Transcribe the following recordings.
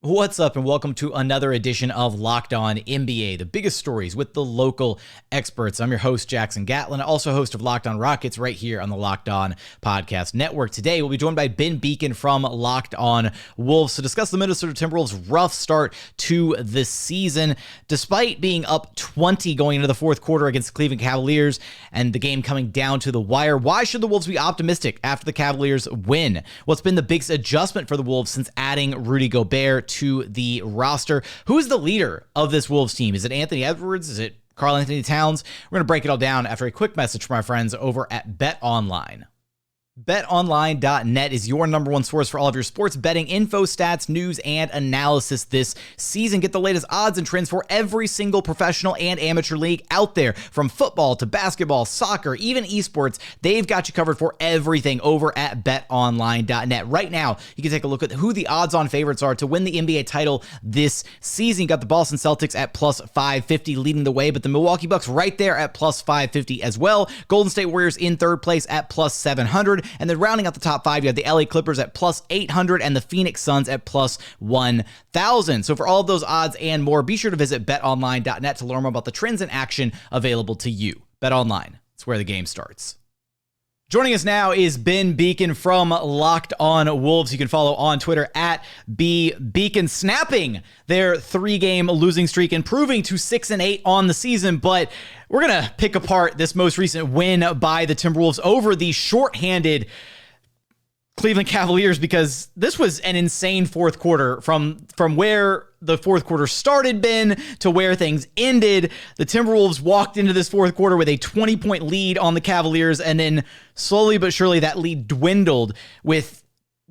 What's up, and welcome to another edition of Locked On NBA, the biggest stories with the local experts. I'm your host, Jackson Gatlin, also host of Locked On Rockets right here on the Locked On Podcast Network. Today, we'll be joined by Ben Beecken from Locked On Wolves to discuss the Minnesota Timberwolves' rough start to the season. Despite being up 20 going into the fourth quarter against the Cleveland Cavaliers and the game coming down to the wire, why should the Wolves be optimistic after the Cavaliers win? What's been the biggest adjustment for the Wolves since adding Rudy Gobert to the roster? Who's the leader of this Wolves team? Is it Anthony Edwards? Is it Karl-Anthony Towns? We're going to break it all down after a quick message from our friends over at BetOnline. BetOnline.net is your number one source for all of your sports betting info, stats, news, and analysis this season. Get the latest odds and trends for every single professional and amateur league out there. From football to basketball, soccer, even esports, they've got you covered for everything over at BetOnline.net. Right now, you can take a look at who the odds-on favorites are to win the NBA title this season. You got the Boston Celtics at plus 550 leading the way, but the Milwaukee Bucks right there at plus 550 as well. Golden State Warriors in third place at plus 700. And then rounding out the top five, you have the LA Clippers at plus 800 and the Phoenix Suns at plus 1,000. So for all of those odds and more, be sure to visit betonline.net to learn more about the trends and action available to you. BetOnline, it's where the game starts. Joining us now is Ben Beecken from Locked On Wolves. You can follow on Twitter at BBeacon, snapping their three-game losing streak, improving to 6-8 on the season. But we're going to pick apart this most recent win by the Timberwolves over the shorthanded Cleveland Cavaliers, because this was an insane fourth quarter from where the fourth quarter started, Ben, to where things ended. The Timberwolves walked into this fourth quarter with a 20-point lead on the Cavaliers, and then slowly but surely that lead dwindled with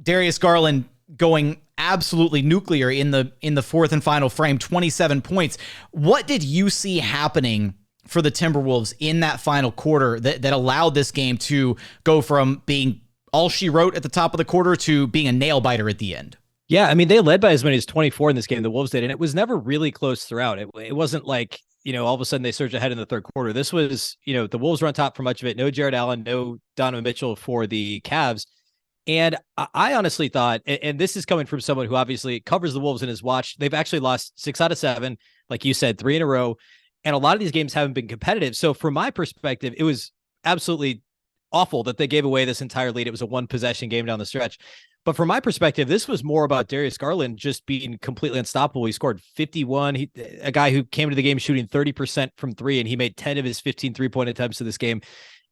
Darius Garland going absolutely nuclear in the fourth and final frame, 27 points. What did you see happening for the Timberwolves in that final quarter that allowed this game to go from being all she wrote at the top of the quarter to being a nail biter at the end? Yeah, I mean, they led by as many as 24 in this game, the Wolves did, and it was never really close throughout. It wasn't like, all of a sudden they surged ahead in the third quarter. This was, the Wolves were on top for much of it. No Jared Allen, no Donovan Mitchell for the Cavs. And I honestly thought, and this is coming from someone who obviously covers the Wolves and has watched, they've actually lost 6 out of 7, like you said, 3 in a row. And a lot of these games haven't been competitive. So from my perspective, it was absolutely awful that they gave away this entire lead. It was a one possession game down the stretch. But from my perspective, this was more about Darius Garland just being completely unstoppable. He scored 51. A guy who came to the game shooting 30% from three, and he made 10 of his 15 3-point attempts to this game.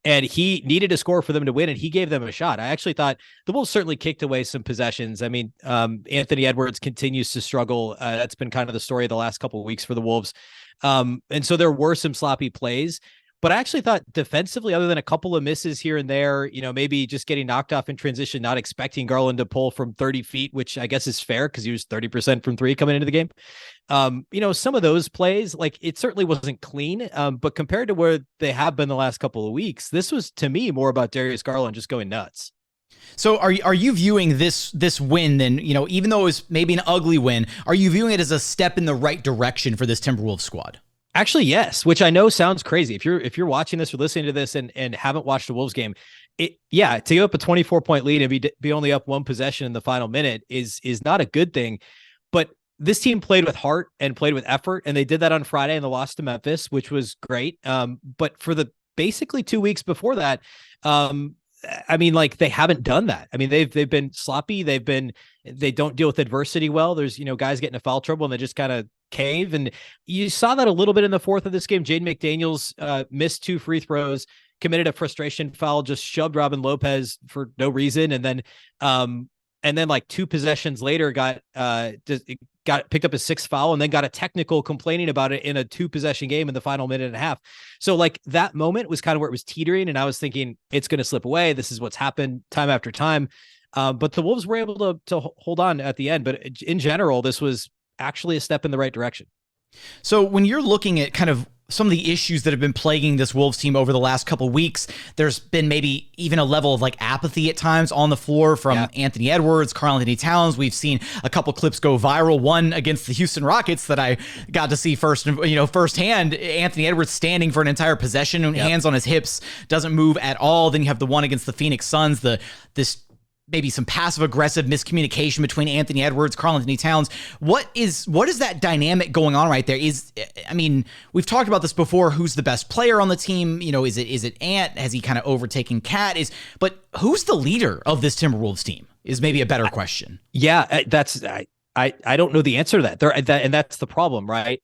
And he needed a score for them to win, and he gave them a shot. I actually thought the Wolves certainly kicked away some possessions. I mean, Anthony Edwards continues to struggle. That's been kind of the story of the last couple of weeks for the Wolves. And so there were some sloppy plays. But I actually thought defensively, other than a couple of misses here and there, maybe just getting knocked off in transition, not expecting Garland to pull from 30 feet, which I guess is fair because he was 30% from three coming into the game. Some of those plays, like it certainly wasn't clean, but compared to where they have been the last couple of weeks, this was to me more about Darius Garland just going nuts. So are you viewing this win then, even though it was maybe an ugly win, are you viewing it as a step in the right direction for this Timberwolves squad? Actually, yes, which I know sounds crazy. If you're watching this or listening to this and haven't watched a Wolves game, to give up a 24-point lead and be only up one possession in the final minute is not a good thing. But this team played with heart and played with effort, and they did that on Friday in the loss to Memphis, which was great. But for the basically 2 weeks before that, they haven't done that. I mean, they've been sloppy. They don't deal with adversity well. There's, guys getting into foul trouble and they just kind of cave. And you saw that a little bit in the fourth of this game. Jaden McDaniels missed 2 free throws, committed a frustration foul, just shoved Robin Lopez for no reason. And then like 2 possessions later got picked up a 6th foul and then got a technical complaining about it in a 2-possession game in the final minute and a half. So like that moment was kind of where it was teetering. And I was thinking it's going to slip away. This is what's happened time after time. But the Wolves were able to hold on at the end. But in general, this was actually a step in the right direction. So when you're looking at kind of some of the issues that have been plaguing this Wolves team over the last couple of weeks, there's been maybe even a level of like apathy at times on the floor from Anthony Edwards, Karl-Anthony Towns. We've seen a couple clips go viral, one against the Houston Rockets that I got to see firsthand. Anthony Edwards standing for an entire possession, hands on his hips, doesn't move at all. Then you have the one against the Phoenix Suns, this maybe some passive aggressive miscommunication between Anthony Edwards, Karl Anthony Towns. What is that dynamic going on right there? We've talked about this before. Who's the best player on the team? Is it Ant? Has he kind of overtaken Cat? But who's the leader of this Timberwolves team is maybe a better question. Yeah, I don't know the answer to that. And that's the problem, right?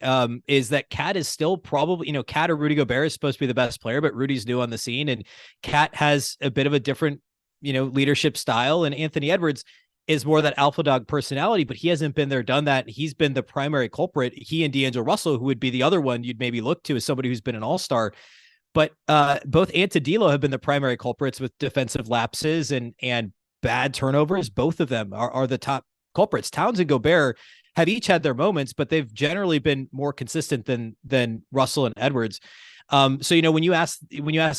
Is that Cat is still probably, Cat or Rudy Gobert is supposed to be the best player, but Rudy's new on the scene, and Cat has a bit of a different, leadership style, and Anthony Edwards is more that alpha dog personality, but he hasn't been there, done that. He's been the primary culprit. He and D'Angelo Russell, who would be the other one you'd maybe look to as somebody who's been an all-star. But both Ant and D'Lo have been the primary culprits with defensive lapses and bad turnovers. Both of them are the top culprits. Towns and Gobert have each had their moments, but they've generally been more consistent than Russell and Edwards. So when you ask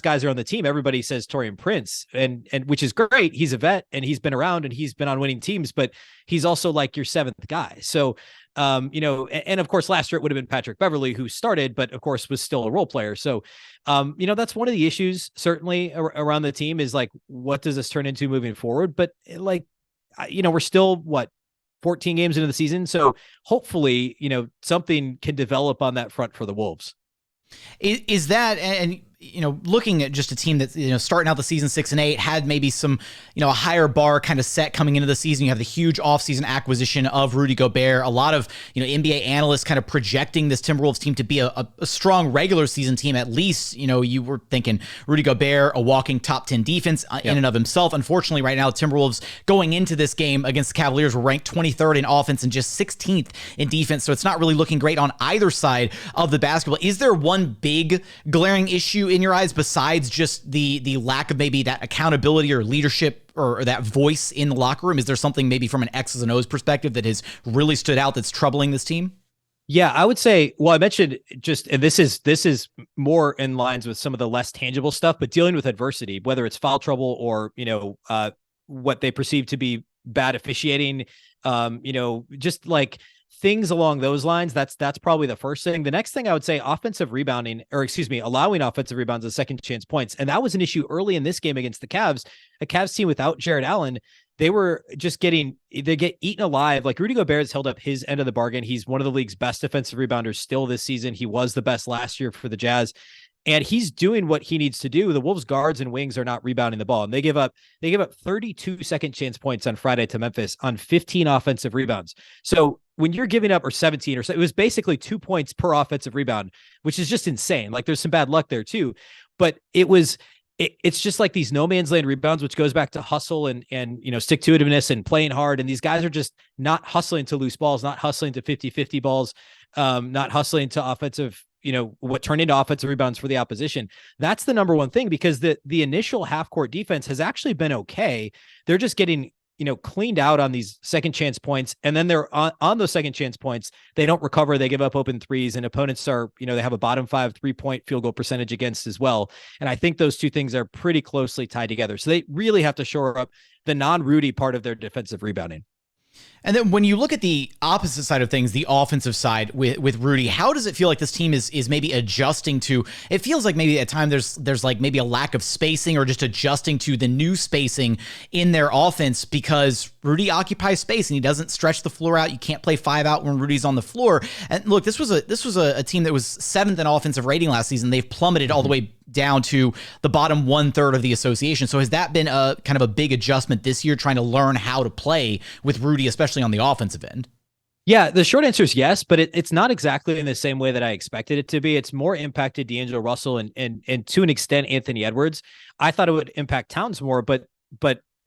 guys who are on the team, everybody says Taurean Prince, and which is great. He's a vet and he's been around and he's been on winning teams, but he's also like your seventh guy. So and of course last year it would have been Patrick Beverley who started, but of course was still a role player. So that's one of the issues certainly around the team is like, what does this turn into moving forward? But we're still 14 games into the season. So hopefully, something can develop on that front for the Wolves. Is that, and looking at just a team that's, starting out the season 6-8, had maybe some, a higher bar kind of set coming into the season. You have the huge offseason acquisition of Rudy Gobert. A lot of, NBA analysts kind of projecting this Timberwolves team to be a strong regular season team. At least, you were thinking Rudy Gobert, a walking top 10 defense in and of himself. Unfortunately, right now, Timberwolves going into this game against the Cavaliers were ranked 23rd in offense and just 16th in defense. So it's not really looking great on either side of the basketball. Is there one big glaring issue in your eyes besides just the lack of maybe that accountability or leadership or that voice in the locker room? Is there something maybe from an X's and O's perspective that has really stood out that's troubling this team? Yeah, I would say, I mentioned and this is more in lines with some of the less tangible stuff, but dealing with adversity, whether it's foul trouble or, what they perceive to be bad officiating, just like things along those lines. That's probably the first thing. The next thing I would say, allowing offensive rebounds and second chance points. And that was an issue early in this game against the Cavs. A Cavs team without Jared Allen, they get eaten alive. Like Rudy Gobert has held up his end of the bargain. He's one of the league's best defensive rebounders still this season. He was the best last year for the Jazz. And he's doing what he needs to do. The Wolves guards and wings are not rebounding the ball. And they give up 32 second chance points on Friday to Memphis on 15 offensive rebounds. So when you're giving up, or 17 or so, it was basically 2 points per offensive rebound, which is just insane. Like there's some bad luck there too, but it's just like these no man's land rebounds, which goes back to hustle and stick to itiveness and playing hard. And these guys are just not hustling to loose balls, not hustling to 50-50 balls, not hustling to offensive, what turned into offensive rebounds for the opposition. That's the number one thing, because the initial half court defense has actually been okay. They're just getting, cleaned out on these second chance points. And then they're on those second chance points. They don't recover. They give up open threes, and opponents are, they have a bottom 5 3-point field goal percentage against as well. And I think those two things are pretty closely tied together. So they really have to shore up the non-Rudy part of their defensive rebounding. And then when you look at the opposite side of things, the offensive side with Rudy, how does it feel like this team is maybe adjusting to? It feels like maybe at times there's like maybe a lack of spacing, or just adjusting to the new spacing in their offense, because Rudy occupies space and he doesn't stretch the floor out. You can't play 5 out when Rudy's on the floor. And look, this was a team that was 7th in offensive rating last season. They've plummeted all the way down to the bottom 1/3 of the association. So has that been a kind of a big adjustment this year, trying to learn how to play with Rudy, especially on the offensive end? Yeah, the short answer is yes, but it's not exactly in the same way that I expected it to be. It's more impacted D'Angelo Russell and to an extent Anthony Edwards. I thought it would impact Towns more, but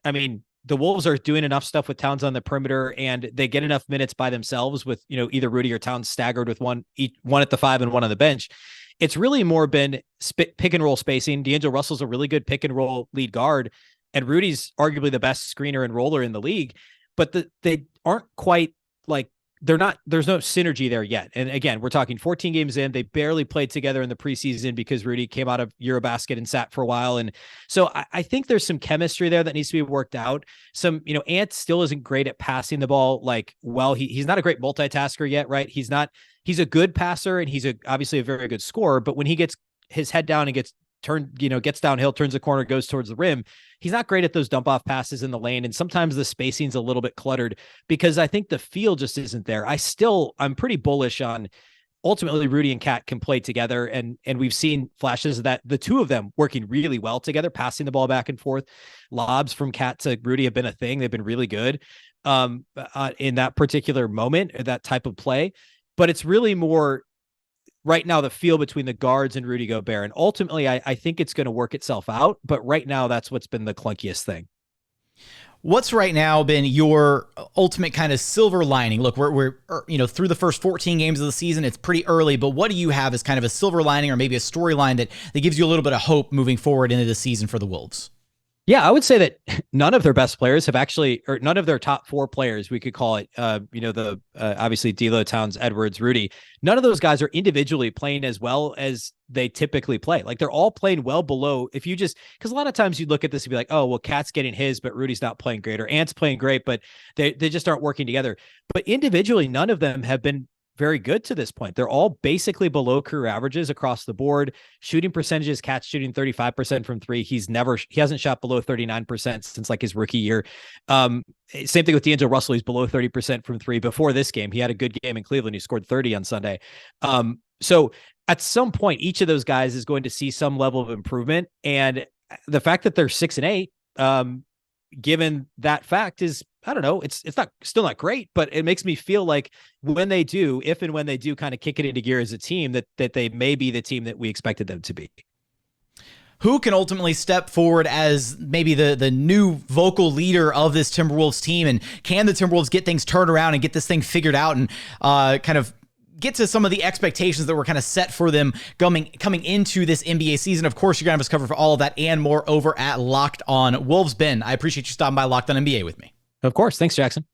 I mean, the Wolves are doing enough stuff with Towns on the perimeter, and they get enough minutes by themselves with, either Rudy or Towns staggered with one at the 5 and one on the bench. It's really more been pick and roll spacing. D'Angelo Russell's a really good pick and roll lead guard, and Rudy's arguably the best screener and roller in the league, but they aren't quite like, there's no synergy there yet. And again, we're talking 14 games in. They barely played together in the preseason because Rudy came out of Eurobasket and sat for a while. And so I think there's some chemistry there that needs to be worked out. Ant still isn't great at passing the ball. He's not a great multitasker yet, right? He's a good passer, and he's obviously a very good scorer, but when he gets his head down and gets gets downhill, turns the corner, goes towards the rim. He's not great at those dump off passes in the lane. And sometimes the spacing's a little bit cluttered because I think the feel just isn't there. I'm pretty bullish on ultimately Rudy and Cat can play together. And we've seen flashes of that, the two of them working really well together, passing the ball back and forth. Lobs from Cat to Rudy have been a thing. They've been really good in that particular moment, that type of play. But it's really more right now the feel between the guards and Rudy Gobert. And ultimately, I think it's going to work itself out. But right now, that's what's been the clunkiest thing. What's right now been your ultimate kind of silver lining? Look, we're through the first 14 games of the season. It's pretty early, but what do you have as kind of a silver lining or maybe a storyline that gives you a little bit of hope moving forward into the season for the Wolves? Yeah, I would say that none of their best players have actually, or none of their top four players, we could call it, obviously D'Lo, Towns, Edwards, Rudy. None of those guys are individually playing as well as they typically play. Like they're all playing well below. Because a lot of times you look at this and be like, oh, well, Cat's getting his, but Rudy's not playing great, or Ant's playing great, but they just aren't working together. But individually, none of them have been very good to this point. They're all basically below career averages across the board. Shooting percentages, Cat's shooting 35% from three. He hasn't shot below 39% since like his rookie year. Same thing with D'Angelo Russell. He's below 30% from three. Before this game, he had a good game in Cleveland. He scored 30 on Sunday. So at some point, each of those guys is going to see some level of improvement. And the fact that they're 6-8, given that fact, is, I don't know, it's still not great, but it makes me feel like if and when they do kind of kick it into gear as a team, that they may be the team that we expected them to be. Who can ultimately step forward as maybe the new vocal leader of this Timberwolves team? And can the Timberwolves get things turned around and get this thing figured out and kind of get to some of the expectations that were kind of set for them coming into this NBA season? Of course, you're going to have us covered for all of that and more over at Locked On Wolves. Ben, I appreciate you stopping by Locked On NBA with me. Of course. Thanks, Jackson.